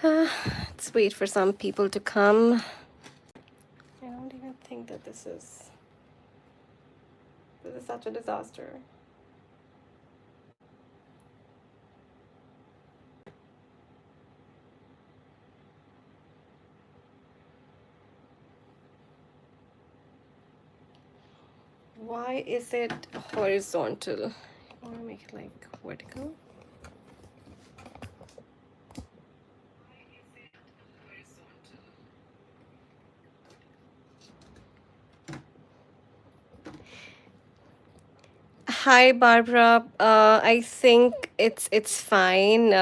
Let's wait for some people to come. I don't even think that this is such a disaster. Why is it horizontal? I want to make it like vertical. Hi, Barbara. I think it's fine.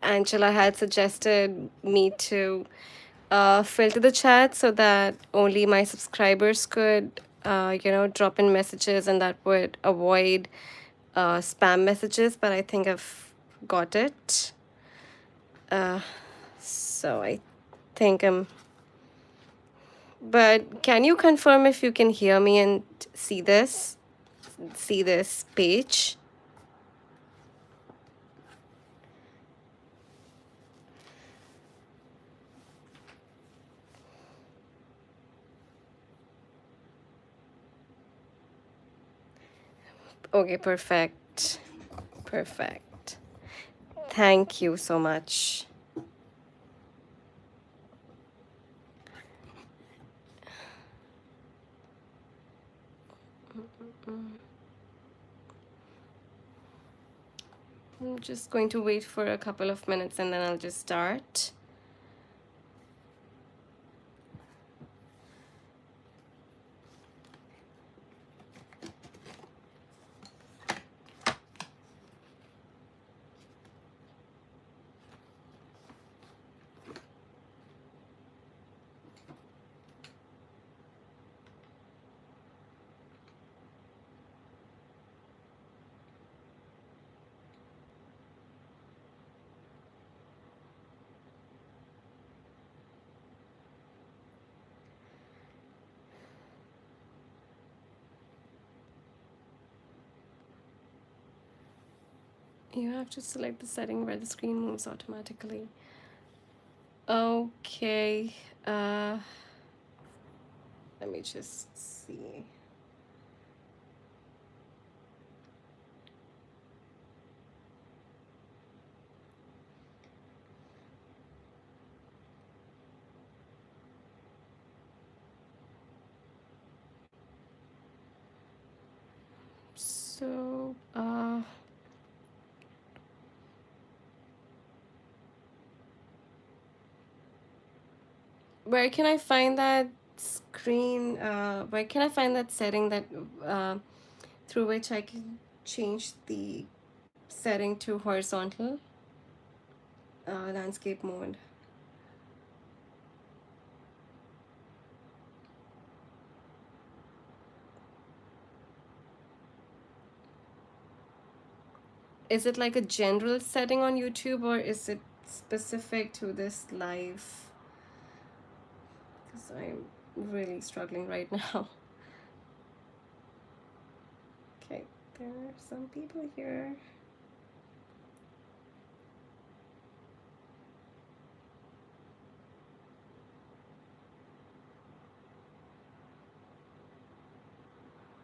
Angela had suggested me to filter the chat so that only my subscribers could, drop in messages, and that would avoid spam messages. But I think I've got it. So I think I'm. But can you confirm if you can hear me and see this page? Okay, perfect. Perfect. Thank you so much. I'm just going to wait for a couple of minutes and then I'll just start. You have to select the setting where the screen moves automatically. Okay. Let me just see. So, where can I find that screen? Where can I find that setting that uh, through which I can change the setting to horizontal landscape mode? Is it like a general setting on YouTube, or is it specific to this live? Because I'm really struggling right now. Okay, there are some people here.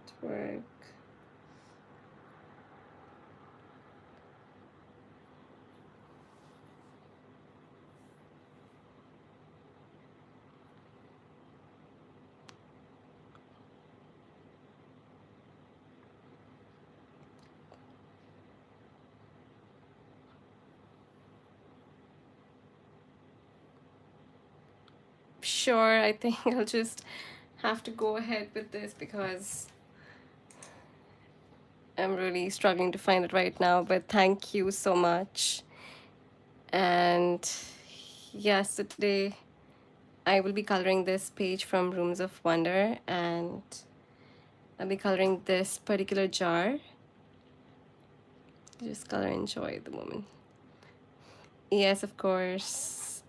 To work. Sure, I think I'll just have to go ahead with this because I'm really struggling to find it right now. But thank you so much. And yes, so today I will be coloring this page from Rooms of Wonder, and I'll be coloring this particular jar. Just color, enjoy the moment. Yes, of course.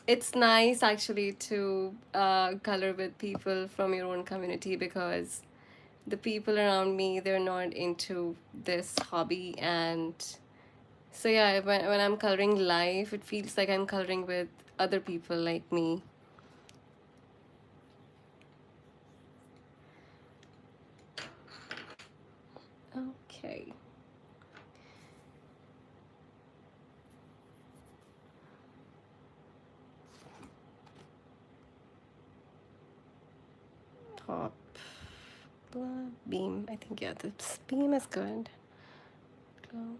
It's nice actually to color with people from your own community, because the people around me, they're not into this hobby, and So yeah, when I'm coloring live, it feels like I'm coloring with other people like me. Okay. Top beam. I think yeah, this beam is good. Glow.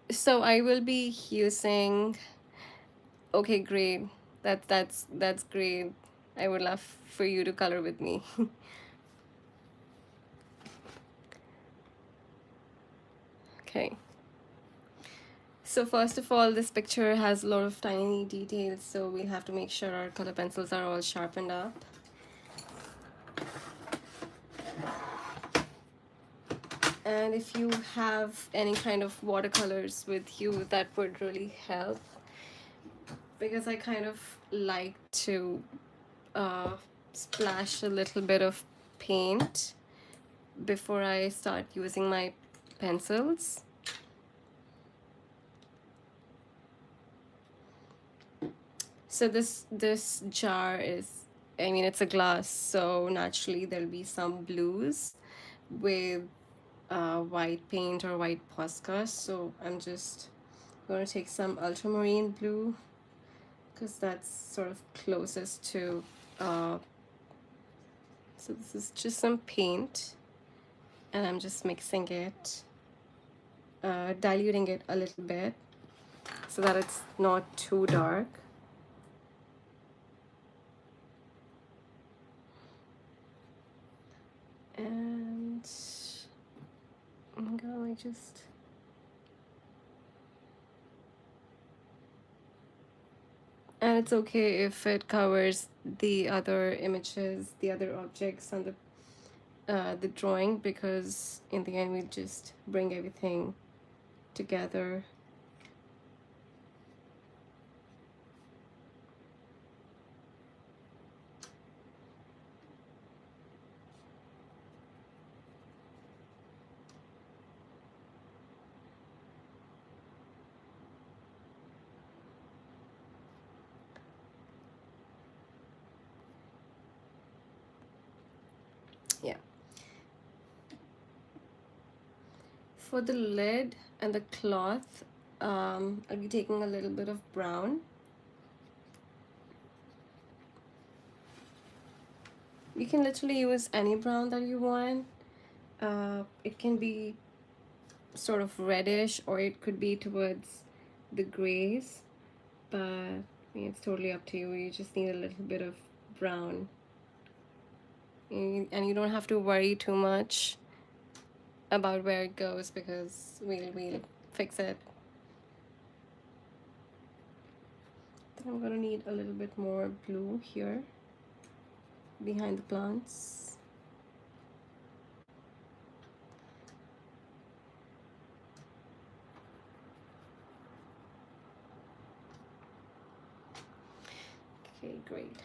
So I will be using. Okay, great. That's great. I would love for you to color with me. Okay. So first of all, this picture has a lot of tiny details, so we'll have to make sure our color pencils are all sharpened up. And if you have any kind of watercolors with you, that would really help, because I kind of like to splash a little bit of paint before I start using my pencils. So this jar is, I mean, it's a glass, so naturally there'll be some blues with white paint or white Posca. So I'm just going to take some ultramarine blue, because that's sort of closest to so this is just some paint, and I'm just mixing it, diluting it a little bit so that it's not too dark. And I'm gonna just and it's okay if it covers the other images, the other objects on the drawing, because in the end we'll just bring everything together. Yeah. For the lid and the cloth, I'll be taking a little bit of brown. You can literally use any brown that you want. It can be sort of reddish, or it could be towards the grays, but I mean, it's totally up to you. You just need a little bit of brown, and you don't have to worry too much about where it goes, because we'll fix it. Then I'm gonna need a little bit more blue here behind the plants. Okay, great.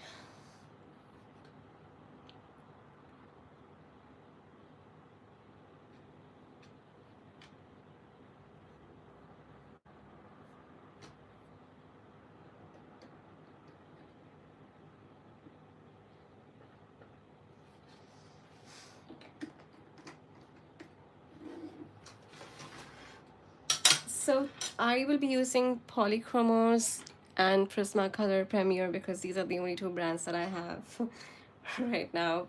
So I will be using Polychromos and Prismacolor Premier, because these are the only two brands that I have right now.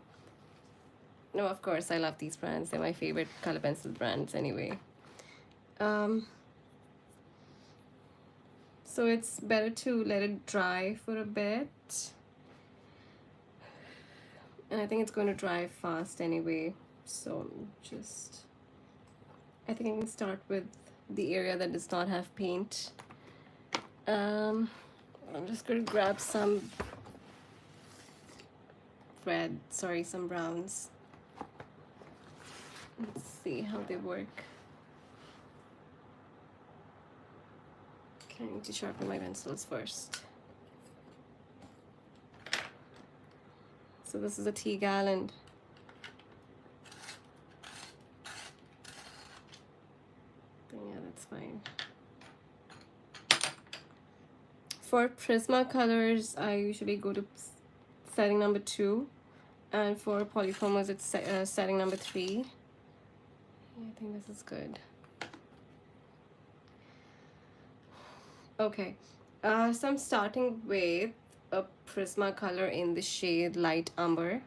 No, of course, I love these brands. They're my favorite color pencil brands anyway. So it's better to let it dry for a bit. And I think it's going to dry fast anyway. So just, I think I can start with the area that does not have paint. I'm just going to grab some some browns. Let's see how they work. Okay, I need to sharpen my pencils first. So this is a tea gallon. fine. For Prismacolors, I usually go to setting number 2, and for polychromos, it's setting number 3. Yeah, I think this is good. Okay, so I'm starting with a Prismacolor in the shade Light Umber,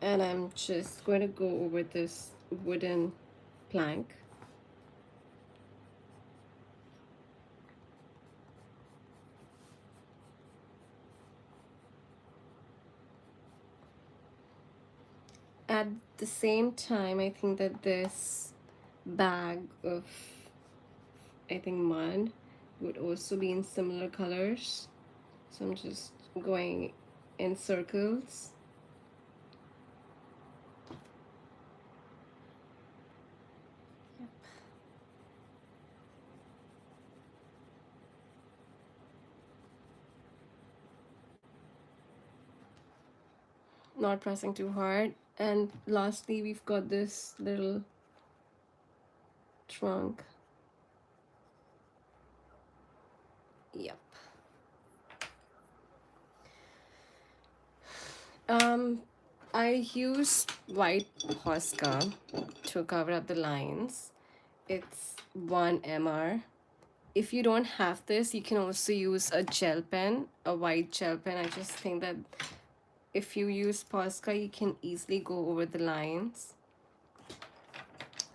and I'm just going to go over this wooden plank. At the same time, I think that this bag of, I think, mud would also be in similar colors. So I'm just going in circles. Yep. Not pressing too hard. And lastly, we've got this little trunk. Yep. I use white Posca to cover up the lines. It's 1 mr. If you don't have this, you can also use a gel pen, a white gel pen. I just think that if you use Posca, you can easily go over the lines.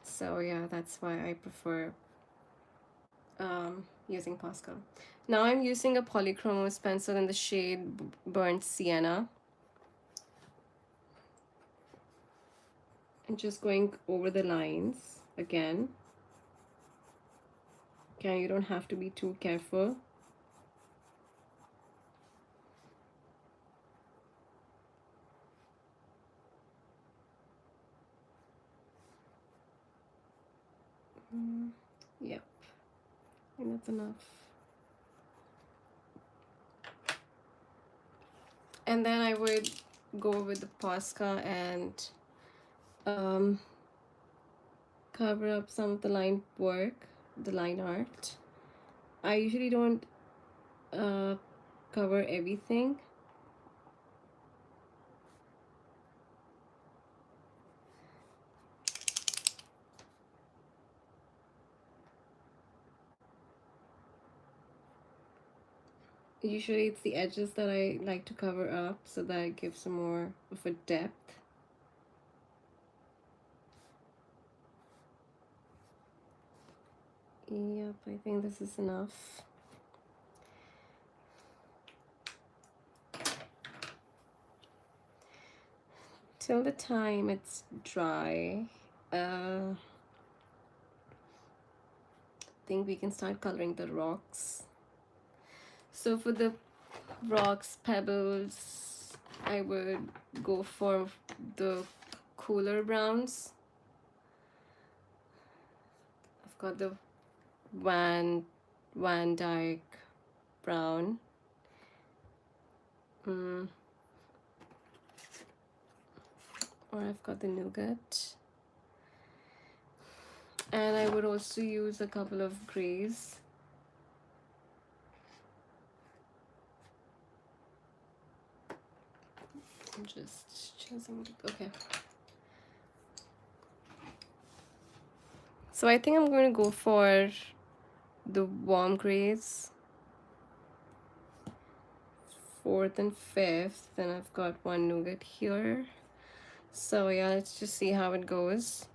So yeah, that's why I prefer using Posca. Now I'm using a polychromos pencil in the shade Burnt Sienna. I'm just going over the lines again. Okay, you don't have to be too careful. Yep, I think that's enough. And then I would go with the Posca and cover up some of the line work, the line art. I usually don't cover everything. Usually it's the edges that I like to cover up so that it gives some more of a depth. Yep, I think this is enough. Till the time it's dry, I think we can start coloring the rocks. So for the rocks, pebbles, I would go for the cooler browns. I've got the Van Dyke brown. Or I've got the nougat. And I would also use a couple of grays. I'm just choosing, okay. So I think I'm going to go for the warm grays. 4th and 5th, then I've got one nougat here. So yeah, let's just see how it goes.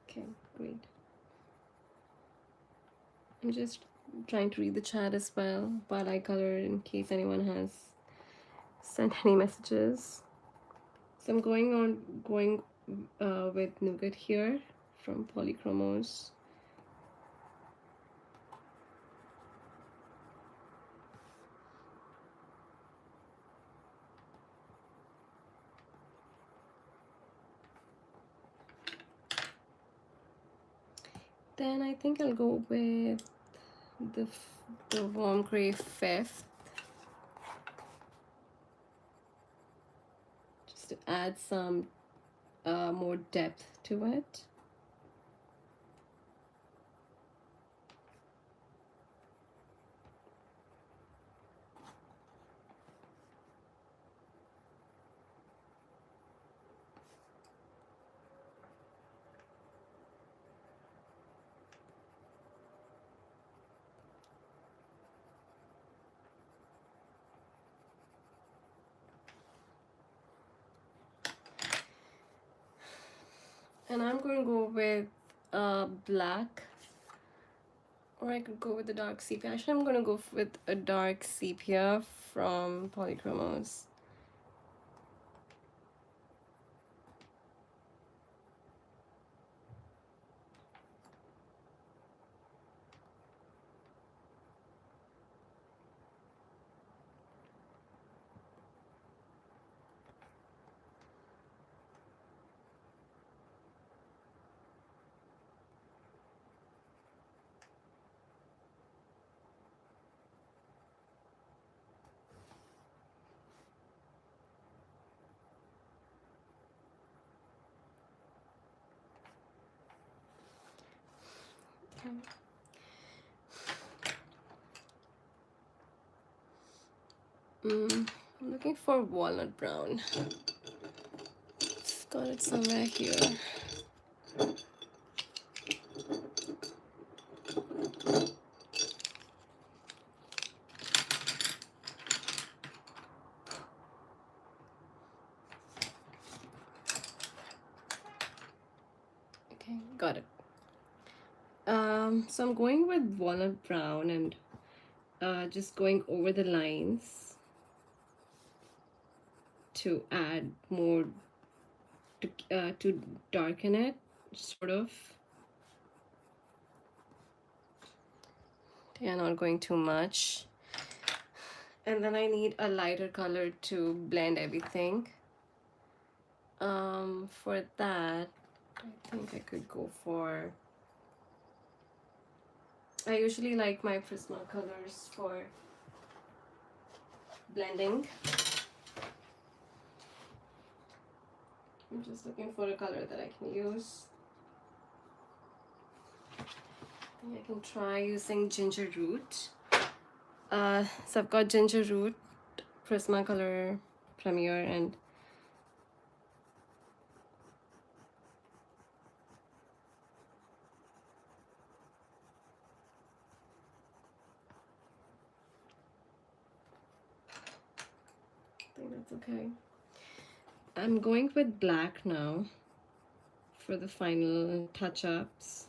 Okay, great. I'm just trying to read the chat as well while I color in case anyone has sent any messages. So I'm going with nougat here from Polychromos. Then I think I'll go with the warm gray 5th. add some more depth to it. And I'm going to go with black, or I could go with the dark sepia. Actually, I'm going to go with a dark sepia from Polychromos. I'm looking for walnut brown. I've got it somewhere here. Okay, got it. So I'm going with walnut brown and just going over the lines to add more to darken it, sort of. Yeah, not going too much. And then I need a lighter color to blend everything. For that, I think I could go for, I usually like my Prisma colors for blending. I'm just looking for a color that I can use. I think I can try using ginger root. So I've got ginger root, Prismacolor Premier, and I think that's okay. I'm going with black now for the final touch-ups.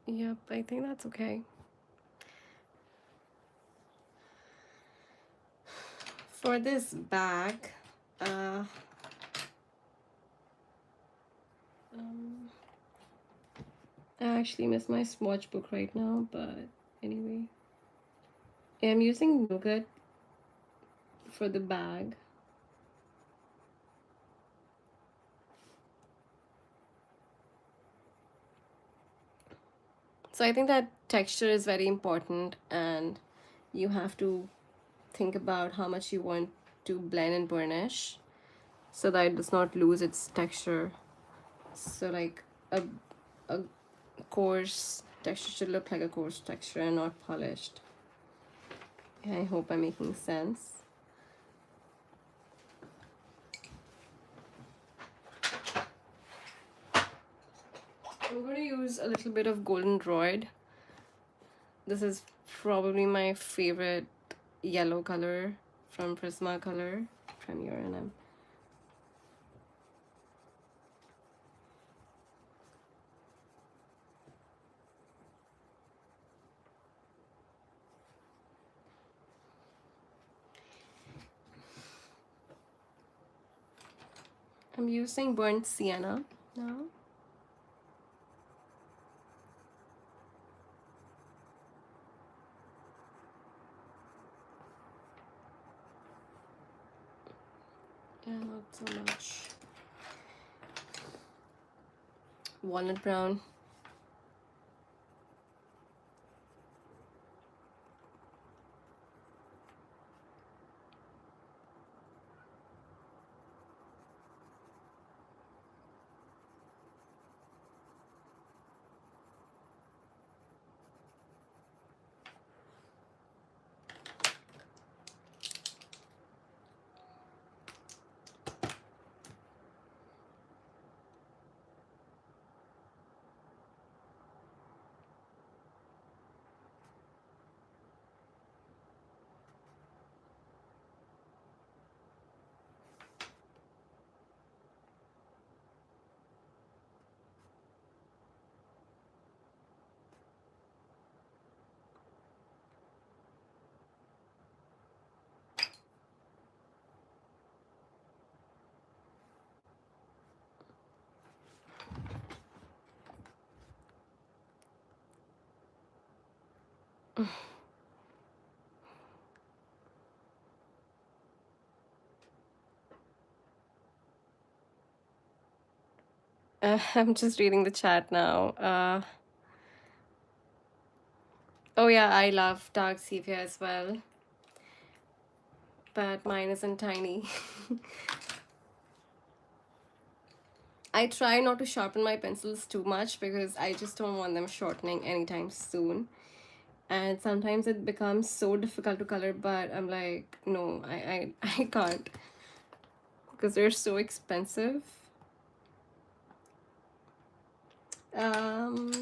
Yep, I think that's okay. For this bag, I actually miss my swatch book right now, but anyway. I'm using Nougat for the bag. So I think that texture is very important, and you have to think about how much you want to blend and burnish so that it does not lose its texture. So like a coarse texture should look like a coarse texture and not polished. I hope I'm making sense. I'm going to use a little bit of Golden Droid. This is probably my favorite yellow color from Prismacolor Premier, and I'm using burnt sienna now. Yeah, not so much. Walnut brown. I'm just reading the chat now. Oh yeah, I love dark sepia as well, but mine isn't tiny. I try not to sharpen my pencils too much because I just don't want them shortening anytime soon. And sometimes it becomes so difficult to color, but I'm like, no, I can't because they're so expensive.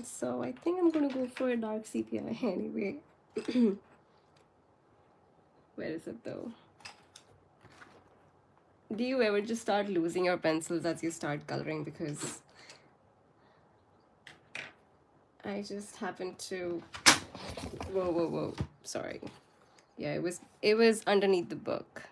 So I think I'm gonna go for a dark sepia anyway. Where is it though? Do you ever just start losing your pencils as you start coloring? Because I just happened to, whoa, sorry. Yeah, it was underneath the book.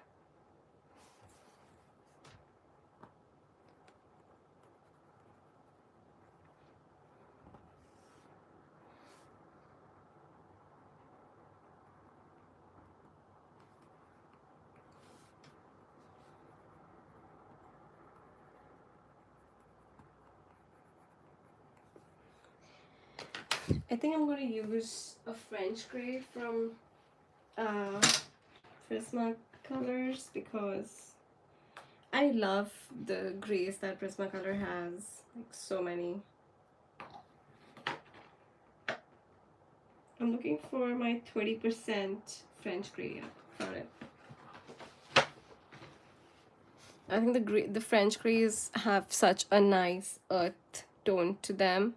I think I'm gonna use a French gray from uh Prisma Colors because I love the grays that Prismacolor has, like so many. I'm looking for my 20% French gray. Yeah, found it. I think the French grays have such a nice earth tone to them.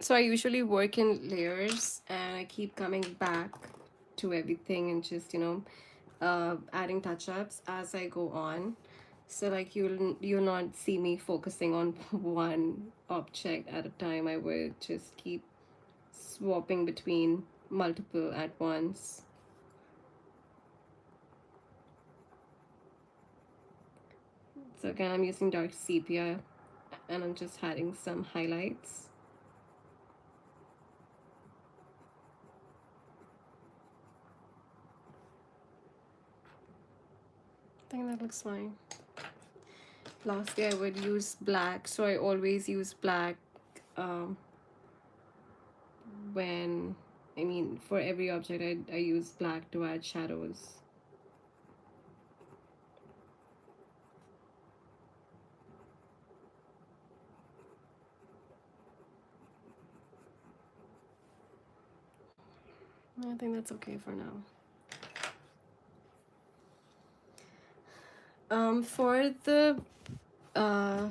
So I usually work in layers and I keep coming back to everything and just, adding touch-ups as I go on. So like you'll not see me focusing on one object at a time. I would just keep swapping between multiple at once. So again, I'm using dark sepia and I'm just adding some highlights. I think that looks fine. Lastly, I would use black, so I always use black um, when, for every object, I use black to add shadows. I think that's okay for now. For uh,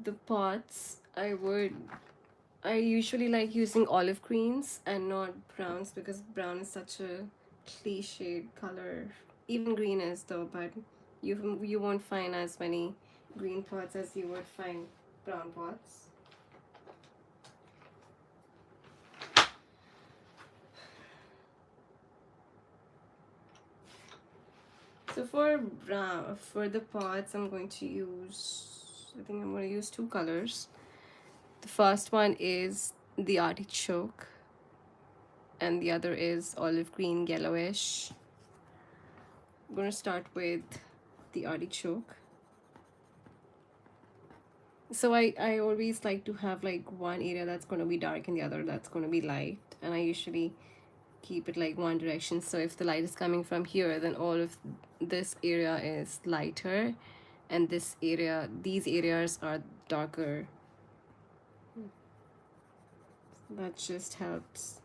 the pots, I usually like using olive greens and not browns because brown is such a cliched color. Even green is though, but you won't find as many green pots as you would find brown pots. So for brown, for the pots, I'm going to use, I think I'm going to use two colors. The first one is the artichoke, and the other is olive green yellowish. I'm going to start with the artichoke. So I always like to have like one area that's going to be dark and the other that's going to be light, and I usually keep it like one direction. So if the light is coming from here, then all of this area is lighter, and these areas are darker. That just helps.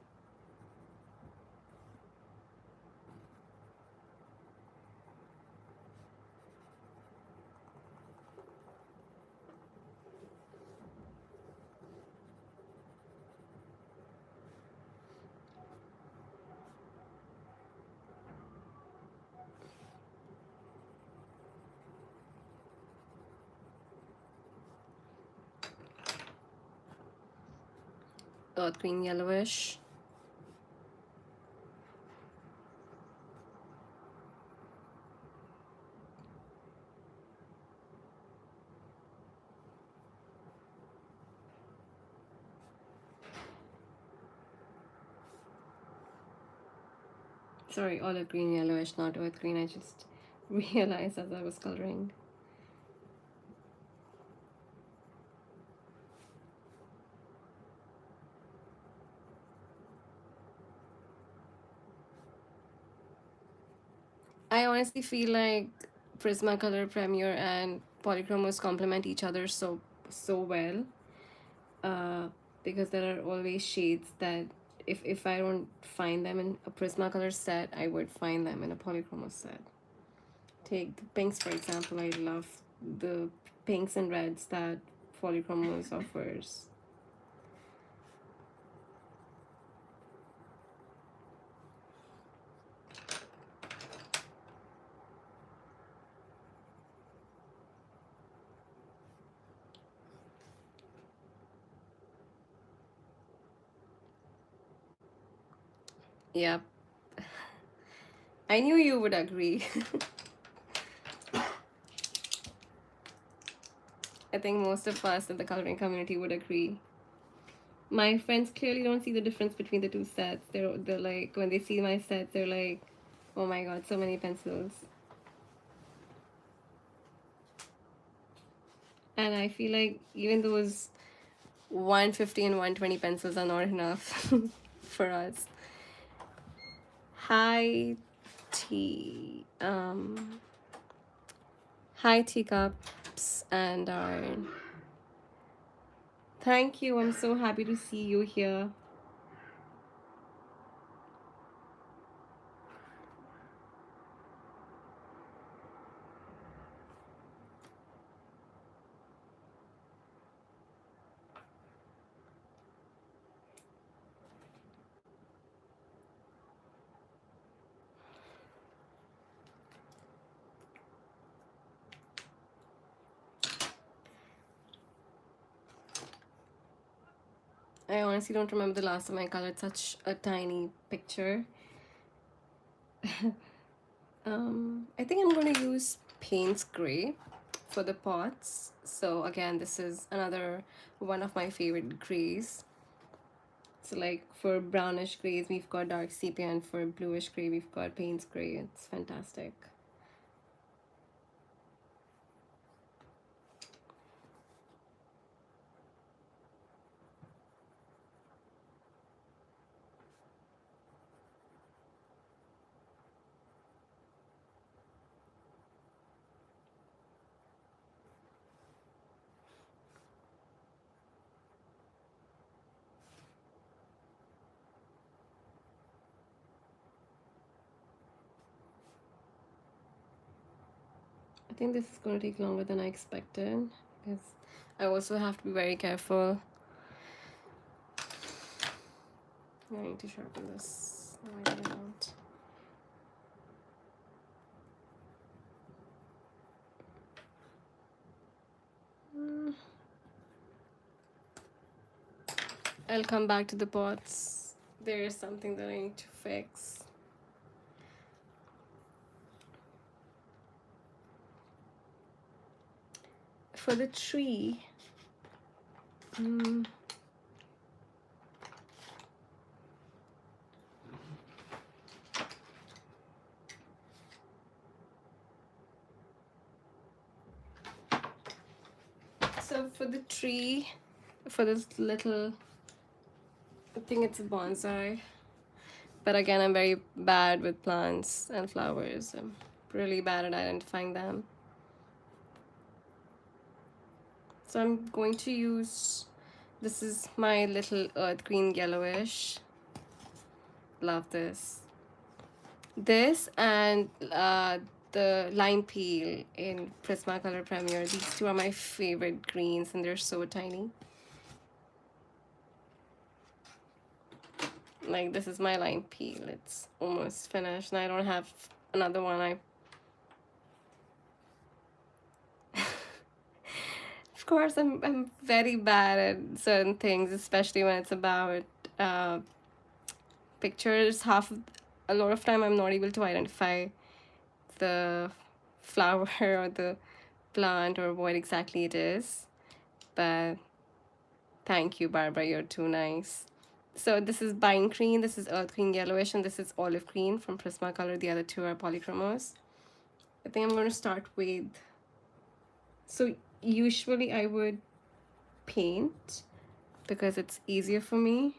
Earth green yellowish. Sorry, olive green yellowish, not earth green. I just realized as I was coloring. I honestly feel like Prismacolor Premiere and Polychromos complement each other so well. Uh, because there are always shades that if I don't find them in a Prismacolor set, I would find them in a Polychromos set. Take the pinks for example. I love the pinks and reds that Polychromos offers. Yep. I knew you would agree. I think most of us in the coloring community would agree. My friends clearly don't see the difference between the two sets. They're like, when they see my sets, they're like, oh my god, so many pencils. And I feel like even those 150 and 120 pencils are not enough for us. Hi, tea. Hi, teacups and iron. Thank you. I'm so happy to see you here. I honestly don't remember the last time I colored such a tiny picture. I think I'm going to use Payne's Gray for the pots. So again, this is another one of my favorite grays. So like for brownish grays, we've got dark sepia, and for bluish gray, we've got Payne's Gray. It's fantastic. I think this is going to take longer than I expected because I also have to be very careful. I need to sharpen this. No, I really don't. I'll come back to the pots. There is something that I need to fix. for the tree, so for the tree, for this little, I think it's a bonsai. But again, I'm very bad with plants and flowers. I'm really bad at identifying them. So I'm going to use, this is my little earth green yellowish. Love this. This and the lime peel in Prismacolor Premier. These two are my favorite greens and they're so tiny. Like, this is my lime peel. It's almost finished and I don't have another one. Of course, I'm very bad at certain things, especially when it's about uh, pictures. A lot of time I'm not able to identify the flower or the plant or what exactly it is. But thank you, Barbara, you're too nice. So this is Bine Green, this is Earth Green Yellowish, and this is Olive Green from Prismacolor. The other two are Polychromos. I think I'm going to start with, so usually I would paint because it's easier for me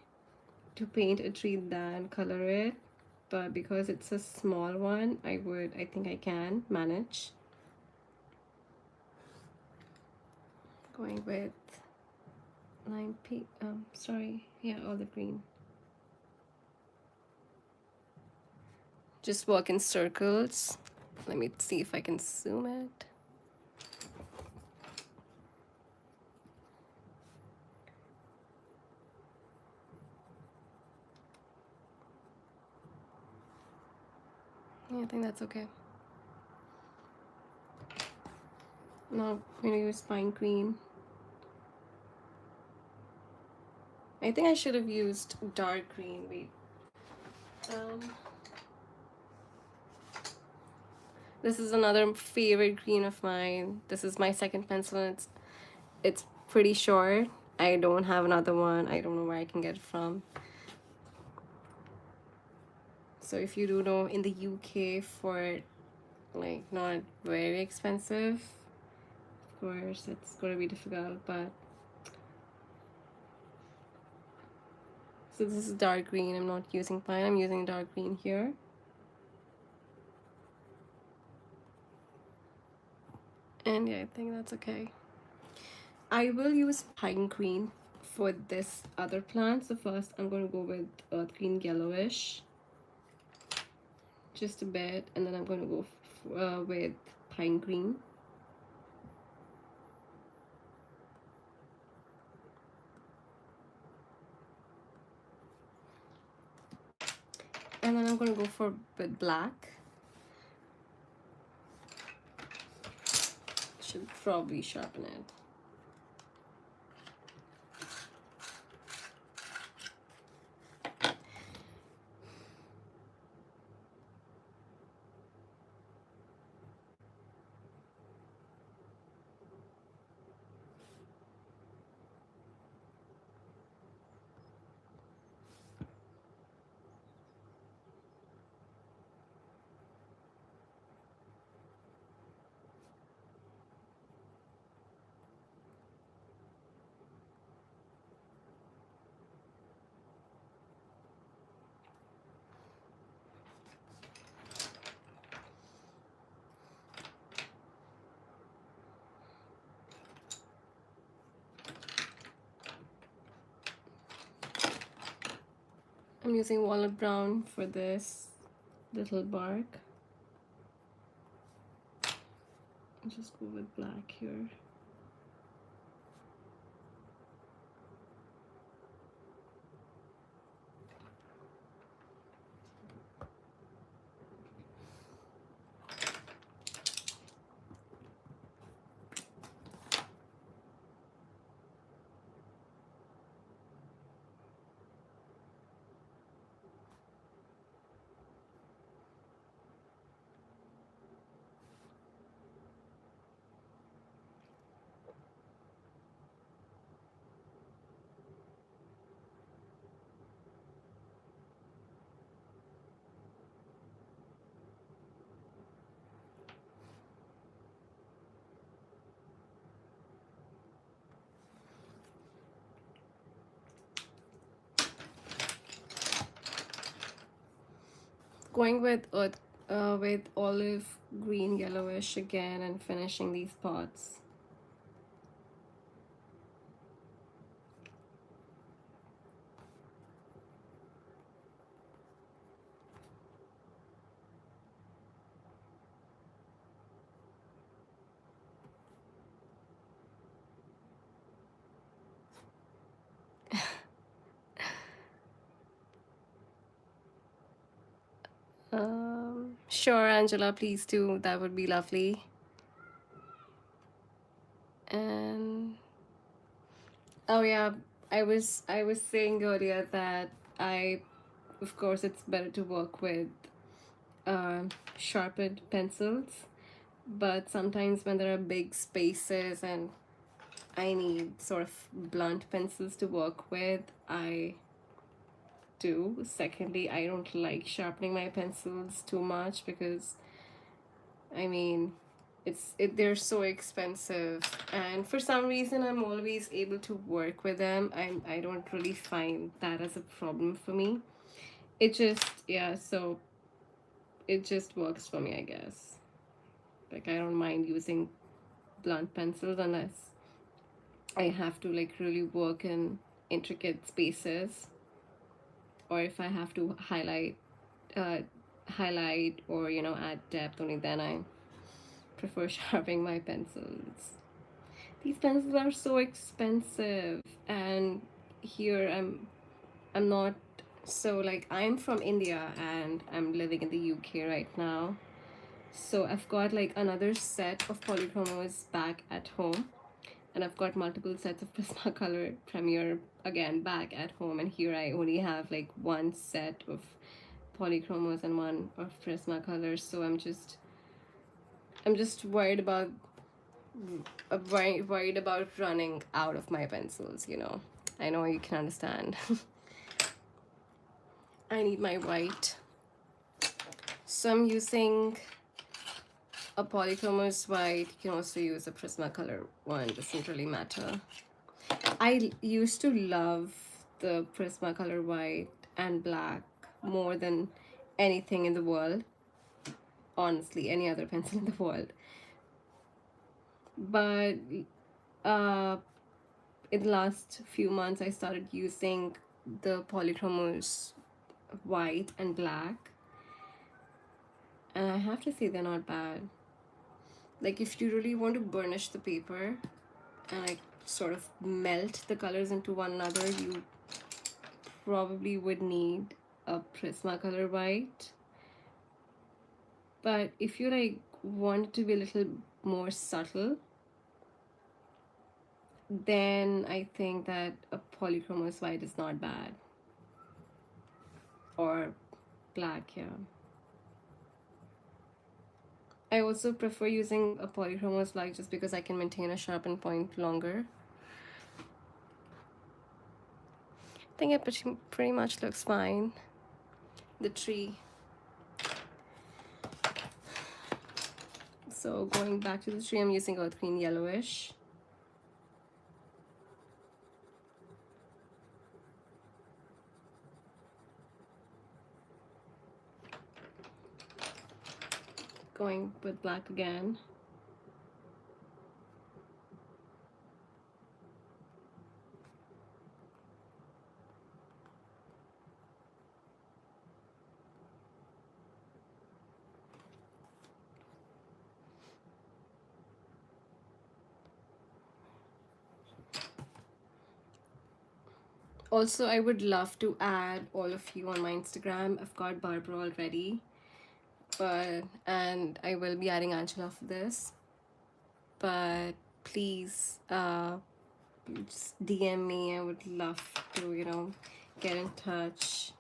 to paint a tree than color it, but because it's a small one, I think I can manage. Going with lime pea, olive green. Just work in circles. Let me see if I can zoom it. Yeah, I think that's okay. Now I'm gonna use pine green. I think I should have used dark green. Wait. This is another favorite green of mine. This is my second pencil and it's pretty short. I don't have another one. I don't know where I can get it from. So if you do know, in the UK, for like not very expensive, of course it's gonna be difficult, but so this is dark green. I'm not using pine, I'm using dark green here. And yeah, I think that's okay. I will use pine green for this other plant. So first I'm going to go with earth green yellowish, just a bit, and then I'm going to go with pine green. And then I'm going to go for with black. Should probably sharpen it. I'm using walnut brown for this little bark. I'll just go with black here. Going with olive green yellowish again and finishing these pots. Sure, Angela, please do. That would be lovely. And oh yeah, I was saying earlier that I, of course, it's better to work with uh, sharpened pencils, but sometimes when there are big spaces and I need sort of blunt pencils to work with, I do. Secondly, I don't like sharpening my pencils too much because I mean they're so expensive, and for some reason I'm always able to work with them. I don't really find that as a problem for me. It just, yeah, so it just works for me, I guess. Like I don't mind using blunt pencils unless I have to like really work in intricate spaces, or if I have to uh highlight or add depth, only then I prefer sharpening my pencils. These pencils are so expensive, and here I'm not, so like I'm from India and I'm living in the UK right now. So I've got like another set of polychromos back at home, and I've got multiple sets of Prismacolor Premier again back at home, and here I only have like one set of polychromos and one of Prismacolor. So I'm just worried about running out of my pencils. I know you can understand. I need my white. So I'm using a polychromos white. You can also use a Prismacolor one, doesn't really matter. I used to love the Prismacolor white and black more than anything in the world. Honestly, any other pencil in the world. But uh, in the last few months, I started using the polychromos white and black, and I have to say they're not bad. Like if you really want to burnish the paper and like sort of melt the colors into one another, you probably would need a Prismacolor white. But if you like want it to be a little more subtle, then I think that a polychromos white is not bad. Or black, yeah. I also prefer using a polychromos black just because I can maintain a sharpen point longer. I think it pretty much looks fine. The tree. So going back to the tree, I'm using earth green yellowish. Going with black again. Also, I would love to add all of you on my Instagram. I've got Barbara already, and I will be adding Angela for this. But please, just DM me. I would love to, get in touch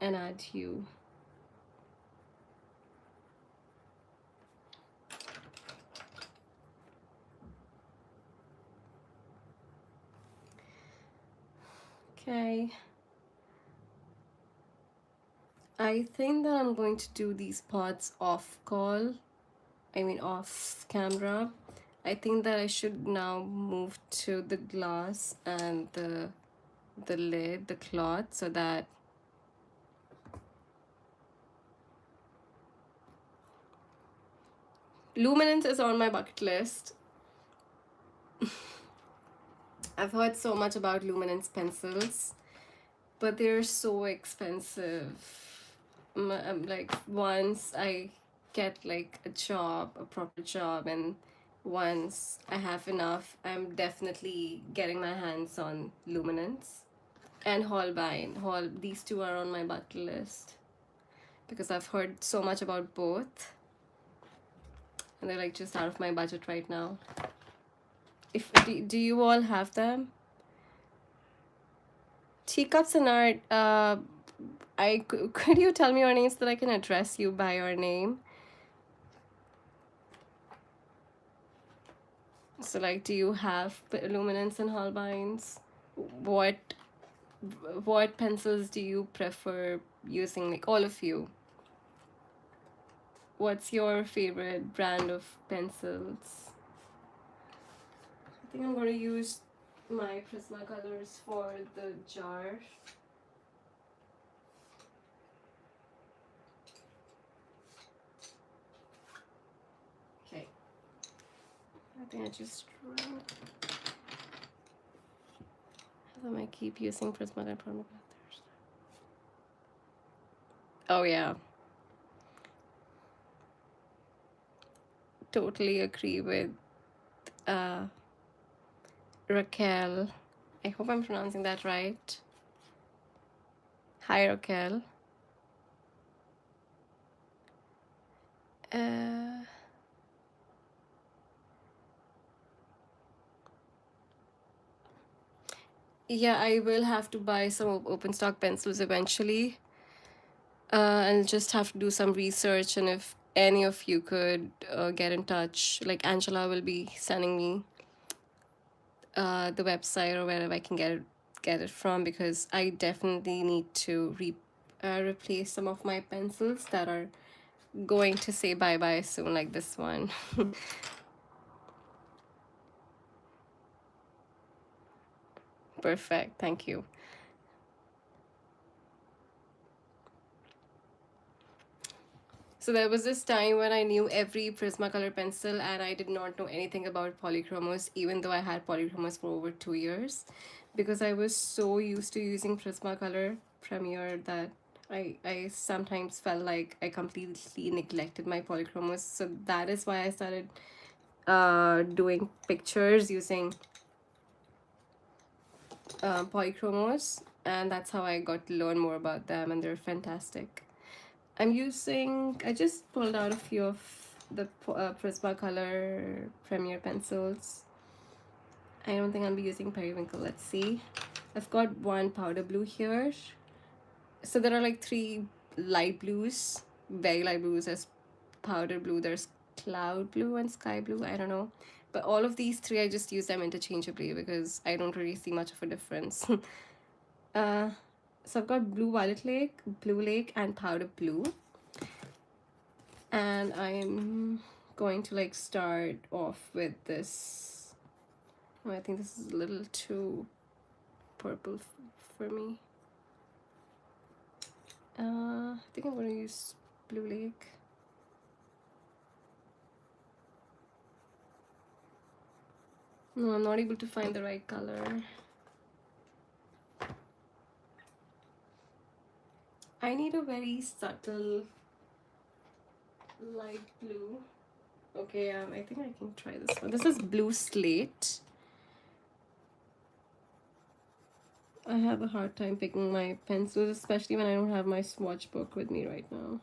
and add you. Okay. I think that I'm going to do these pots off off camera. I think that I should now move to the glass and the lid, the cloth, so that Luminance is on my bucket list. I've heard so much about luminance pencils, but they're so expensive. Like once I get like a job, a proper job, and once I have enough, I'm definitely getting my hands on luminance and Holbein. These two are on my bucket list because I've heard so much about both, and they're like just out of my budget right now. If do you all have them? Teacups and art. Could you tell me your name so that I can address you by your name? So like, do you have luminance and Holbeins? What what pencils do you prefer using? Like all of you. What's your favorite brand of pencils? I think I'm gonna use my Prismacolors for the jar. Okay. I think I just I might keep using Prismacolor from. Oh yeah. Totally agree with uh Raquel. I hope I'm pronouncing that right. Hi Raquel. Uh yeah, I will have to buy some open stock pencils eventually. I'll just have to do some research, and if any of you could get in touch, like Angela will be sending me the website or wherever I can get it from, because I definitely need to replace some of my pencils that are going to say bye bye soon, like this one. Perfect, thank you. So there was this time when I knew every Prismacolor pencil and I did not know anything about polychromos, even though I had polychromos for over 2 years, because I was so used to using Prismacolor Premier that I sometimes felt like I completely neglected my polychromos. So that is why I started doing pictures using polychromos, and that's how I got to learn more about them, and they're fantastic. I just pulled out a few of the Prismacolor Premier pencils. I don't think I'll be using Periwinkle. Let's see. I've got one powder blue here. So there are like three light blues, very light blues. There's powder blue, there's cloud blue and sky blue. I don't know. But all of these three, I just use them interchangeably because I don't really see much of a difference. uh, so I've got blue lake, and powder blue. And I'm going to like start off with this. Oh, I think this is a little too purple for me. I think I'm going to use Blue Lake. No, I'm not able to find the right color. I need a very subtle light blue. Okay, I think I can try this one. This is Blue Slate. I have a hard time picking my pencils, especially when I don't have my swatch book with me right now.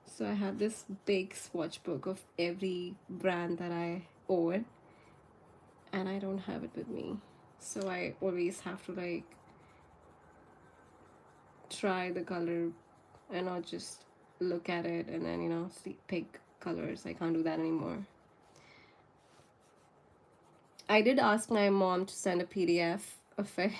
So I have this big swatch book of every brand that I own, and I don't have it with me. So I always have to like try the color and not just look at it and then, pick colors. I can't do that anymore. I did ask my mom to send a PDF of it,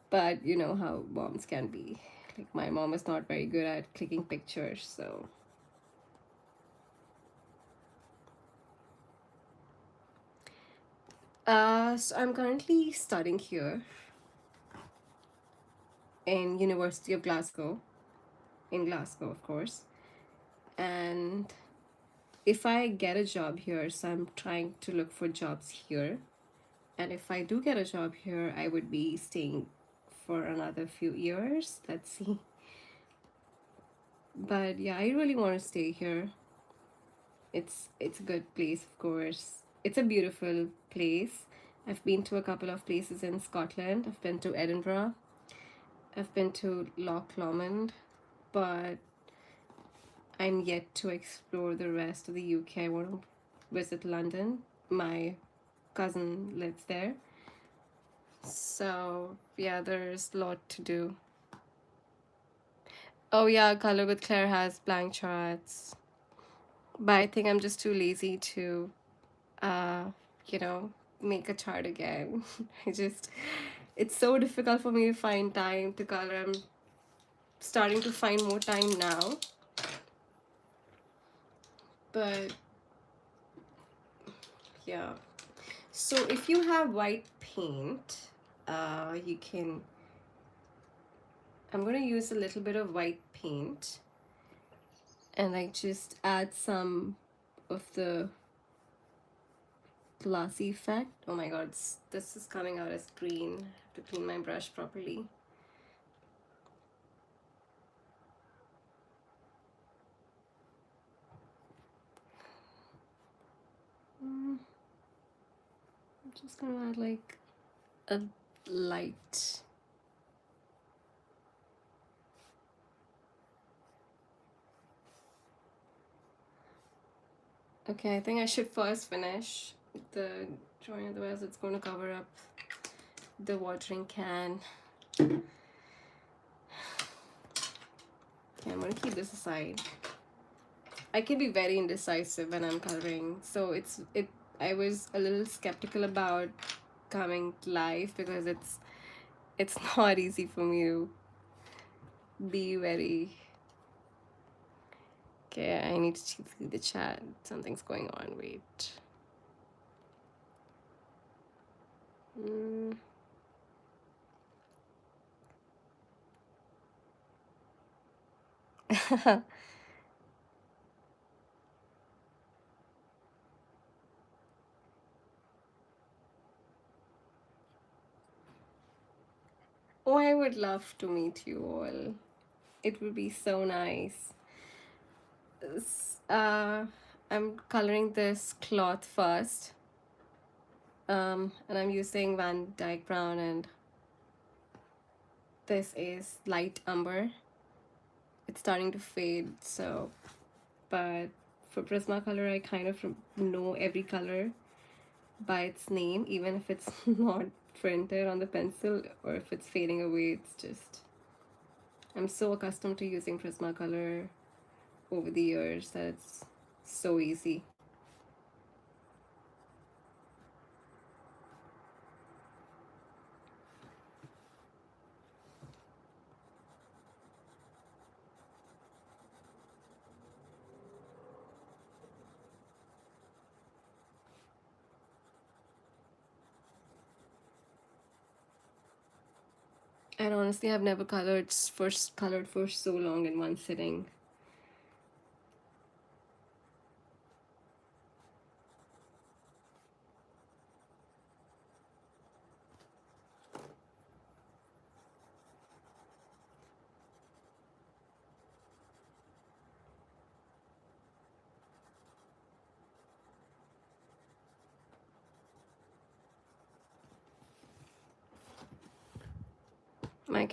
but you know how moms can be. Like, my mom is not very good at clicking pictures, so. So I'm currently studying here in University of Glasgow, in Glasgow, of course, and if I get a job here, so I'm trying to look for jobs here. And if I do get a job here, I would be staying for another few years. Let's see. But yeah, I really want to stay here. It's a good place, of course. It's a beautiful place. I've been to a couple of places in Scotland. I've been to Edinburgh. I've been to Loch Lomond, but I'm yet to explore the rest of the UK. I want to visit London. My cousin lives there. So, yeah, there's a lot to do. Oh, yeah, Color with Claire has blank charts. But I think I'm just too lazy to, uh, you know, make a chart again. I just, it's so difficult for me to find time to color. I'm starting to find more time now. But, yeah. So if you have white paint, you can, I'm going to use a little bit of white paint, and I just add some of the glossy effect. Oh my god, this is coming out as green. I have to clean my brush properly. I'm just gonna add like a light. Okay, I think I should first finish the drawing, otherwise it's going to cover up the watering can. Okay, I'm going to keep this aside. I can be very indecisive when I'm coloring, so I was a little skeptical about coming live because it's not easy for me to be very. Okay, I need to see the chat. Something's going on. Wait. Oh, I would love to meet you all. It would be so nice. I'm coloring this cloth first. And I'm using Van Dyke Brown, and this is light umber. It's starting to fade, so, but for Prismacolor, I kind of know every color by its name, even if it's not printed on the pencil or if it's fading away. It's just, I'm so accustomed to using Prismacolor over the years that it's so easy. And honestly, I've never colored for so long in one sitting. My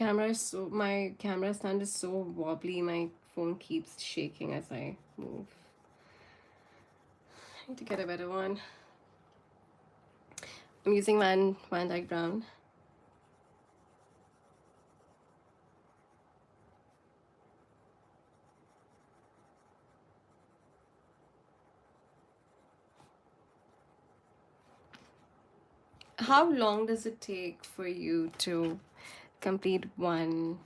camera stand is so wobbly. My phone keeps shaking as I move. I need to get a better one. I'm using Van Dyke Brown. How long does it take for you to complete one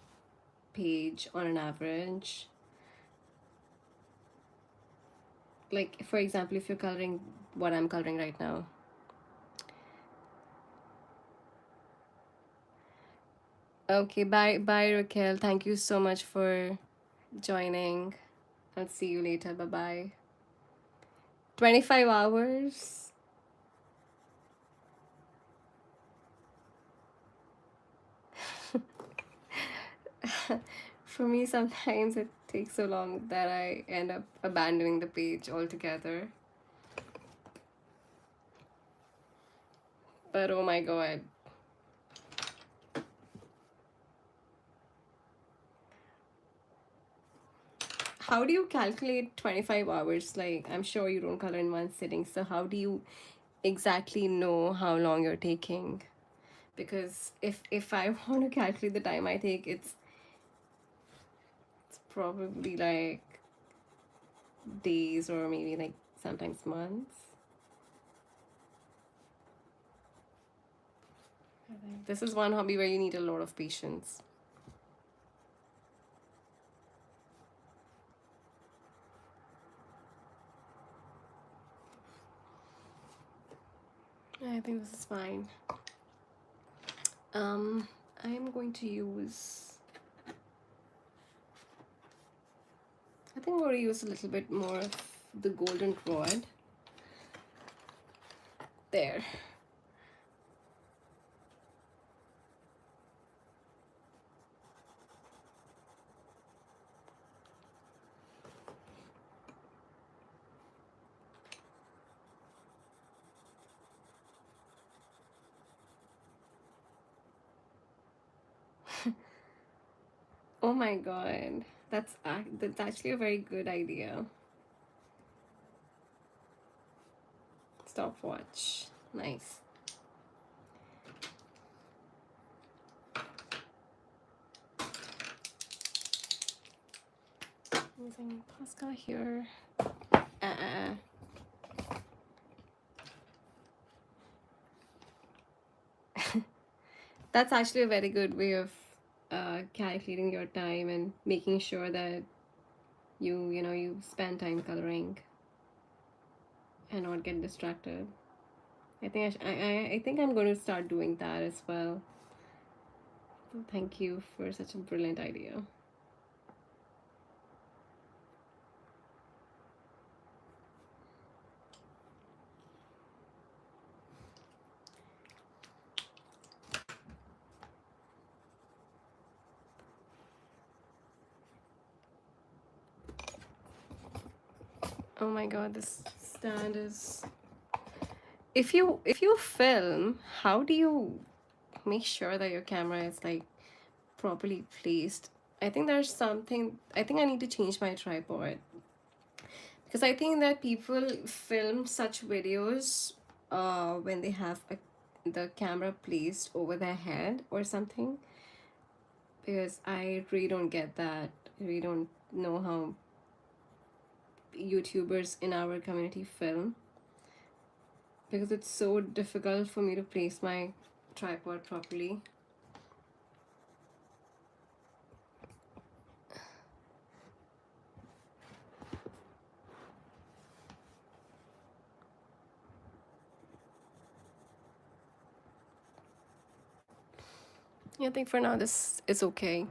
page on an average? Like, for example, if you're coloring what I'm coloring right now. Okay, bye Raquel. Thank you so much for joining. I'll see you later. Bye bye. 25 hours. For me, sometimes it takes so long that I end up abandoning the page altogether. But oh my god. How do you calculate 25 hours? Like, I'm sure you don't color in one sitting, so how do you exactly know how long you're taking? Because if I want to calculate the time I take, it's probably like days or maybe like sometimes months. This is one hobby where you need a lot of patience. I think this is fine. I'm going to use, I think I'm going to use a little bit more of the golden rod. There. Oh my god. That's actually a very good idea. Stopwatch. Nice. Using Posca here. That's actually a very good way of calculating your time and making sure that you spend time coloring and not get distracted. I think I think I'm going to start doing that as well. So thank you for such a brilliant idea. Oh my god, this stand is, if you film, how do you make sure that your camera is like properly placed? I think there's something, I think I need to change my tripod, because I think that people film such videos when they have the camera placed over their head or something, because I really don't get that. I really don't know how YouTubers in our community film, because it's so difficult for me to place my tripod properly. Yeah, I think for now this is okay.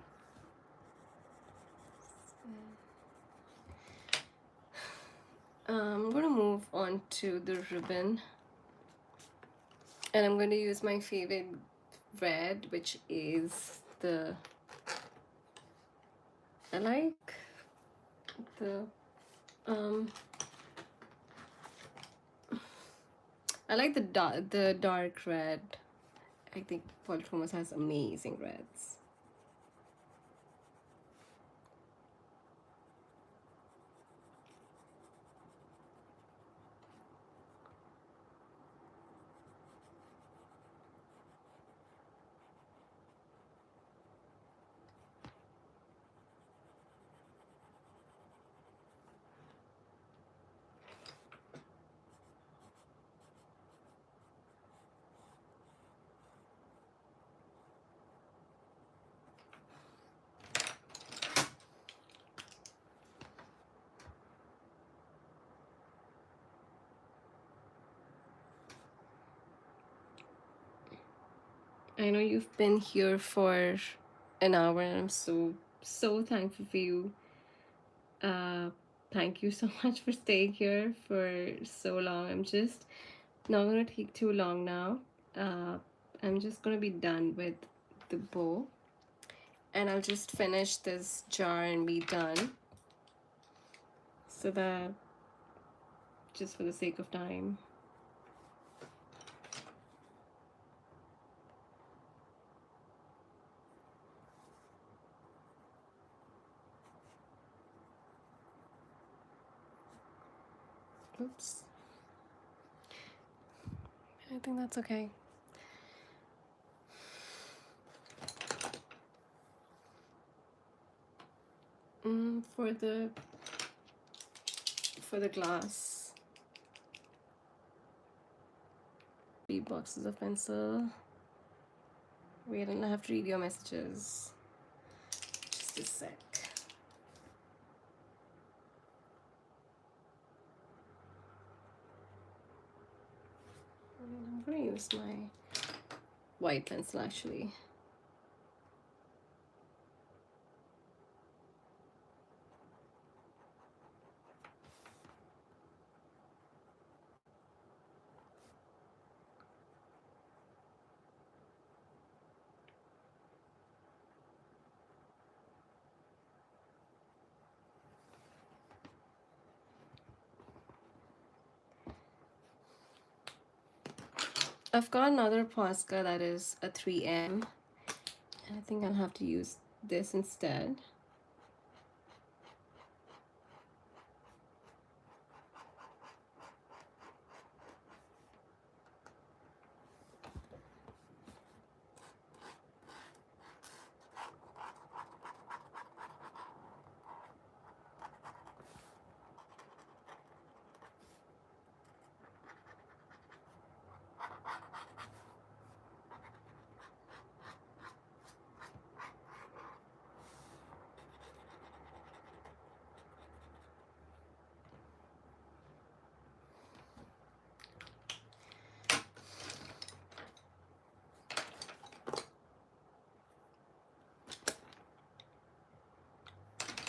I'm gonna move on to the ribbon, and I'm going to use my favorite red, which is the, I like the um I like the dark red. I think Paul Thomas has amazing reds. I know you've been here for an hour, and I'm so thankful for you thank you so much for staying here for so long. I'm just not gonna take too long now. Uh, I'm just gonna be done with the bow, and I'll just finish this jar and be done, so that just for the sake of time. Oops. I think that's okay. For the glass, 3 boxes of pencil. Wait, and I have to read your messages. Just a sec. I'm gonna use my white pencil actually. I've got another Posca that is a 3M, and I think I'll have to use this instead.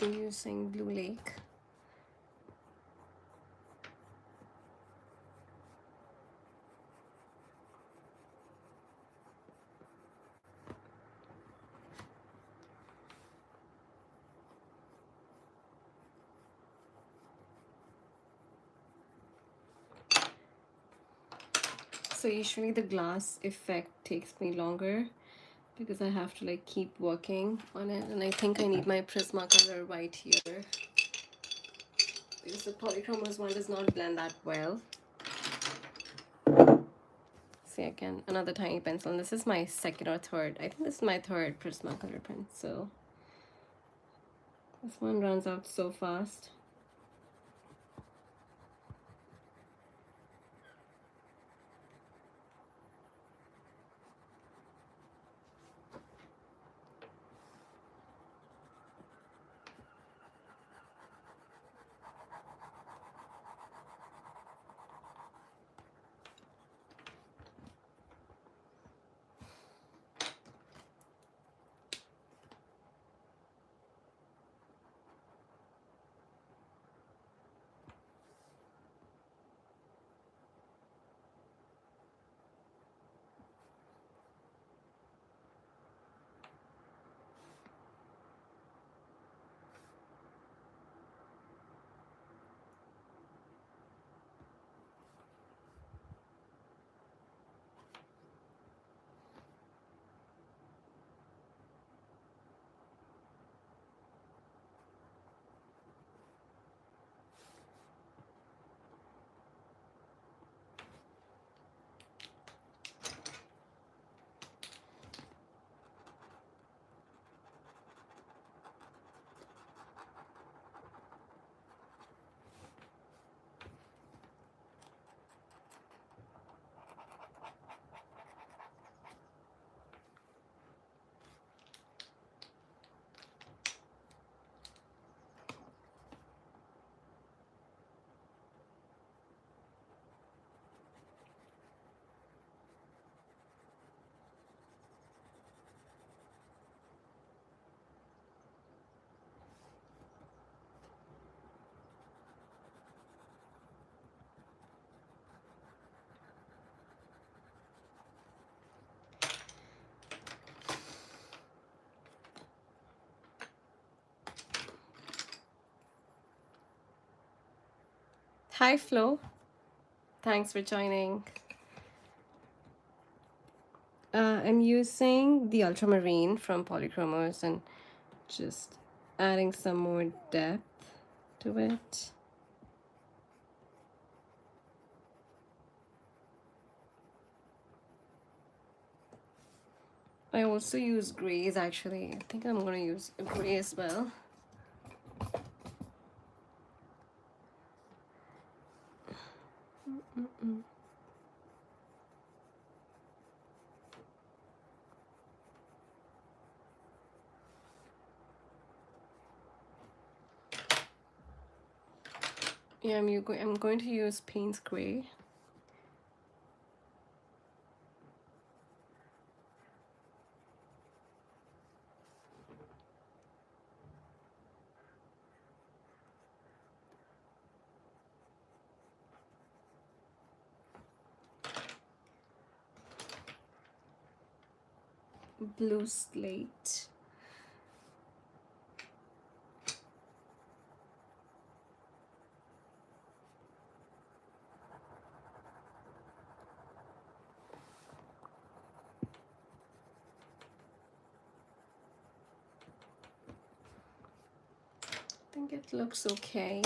I'm using Blue Lake. So usually the glass effect takes me longer because I have to like keep working on it, and I think I need my Prismacolor white here because the polychromos one does not blend that well. See, again, another tiny pencil, and this is my second or third. I think this is my third Prismacolor pencil. This one runs out so fast. Hi, Flo. Thanks for joining. I'm using the ultramarine from Polychromos and just adding some more depth to it. I also use grays actually. I think I'm gonna use gray as well. Yeah, I'm going to use Payne's Gray. Blue Slate. I think it looks okay.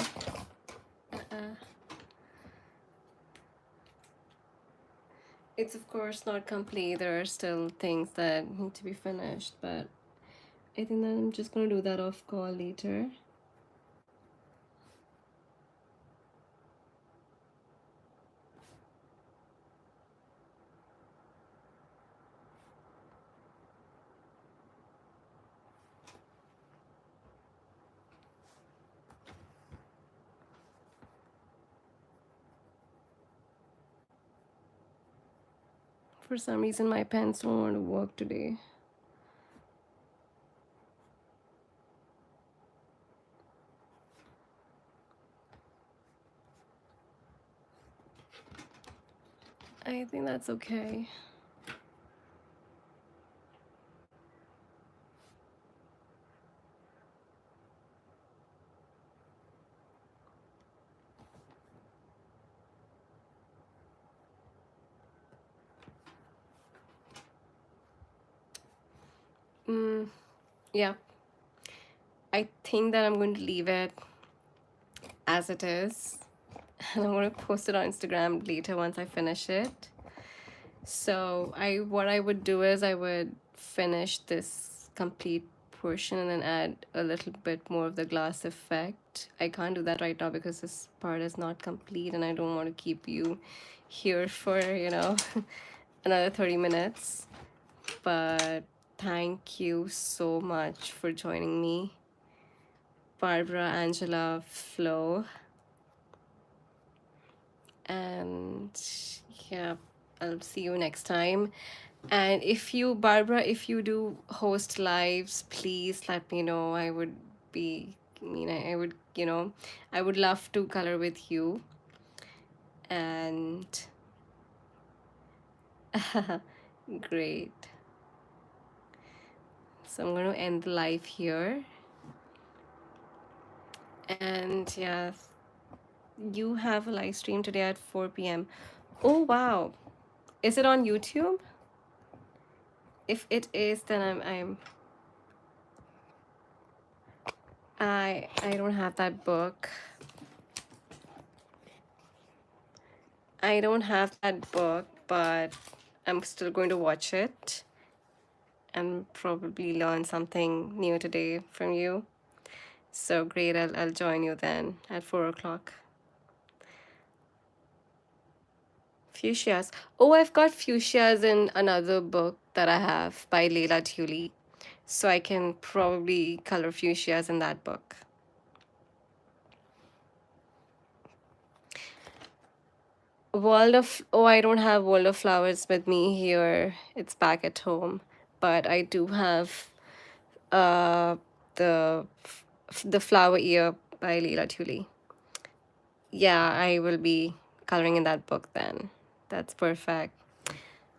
It's of course not complete. There are still things that need to be finished, but I think that I'm just gonna do that off call later. For some reason, my pens don't want to work today. I think that's okay. Yeah, I think that I'm going to leave it as it is. And I'm going to post it on Instagram later once I finish it. So what I would do is I would finish this complete portion and then add a little bit more of the glass effect. I can't do that right now because this part is not complete and I don't want to keep you here for, another 30 minutes. But thank you so much for joining me, Barbara, Angela, Flo. And yeah, I'll see you next time. And if you, Barbara, if you do host lives, please let me know. I would be, I would, I would love to color with you. And great. So I'm going to end the live here. And yeah, you have a live stream today at 4 p.m. Oh, wow. Is it on YouTube? If it is, then I don't have that book. I don't have that book, but I'm still going to watch it and probably learn something new today from you. So great, I'll join you then at 4 o'clock. Fuchsias. Oh, I've got fuchsias in another book that I have by Leila Tully. So I can probably color fuchsias in that book. I don't have World of Flowers with me here. It's back at home. But I do have uh the the Flower Ear by Leila Tully. Yeah, I will be coloring in that book then. That's perfect.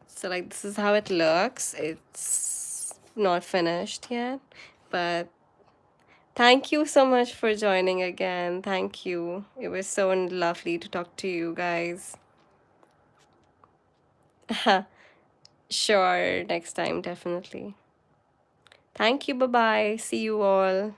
So like this is how it looks. It's not finished yet, but Thank you so much for joining again. Thank you. It was so lovely to talk to you guys. Sure, next time, definitely. Thank you. Bye bye. See you all.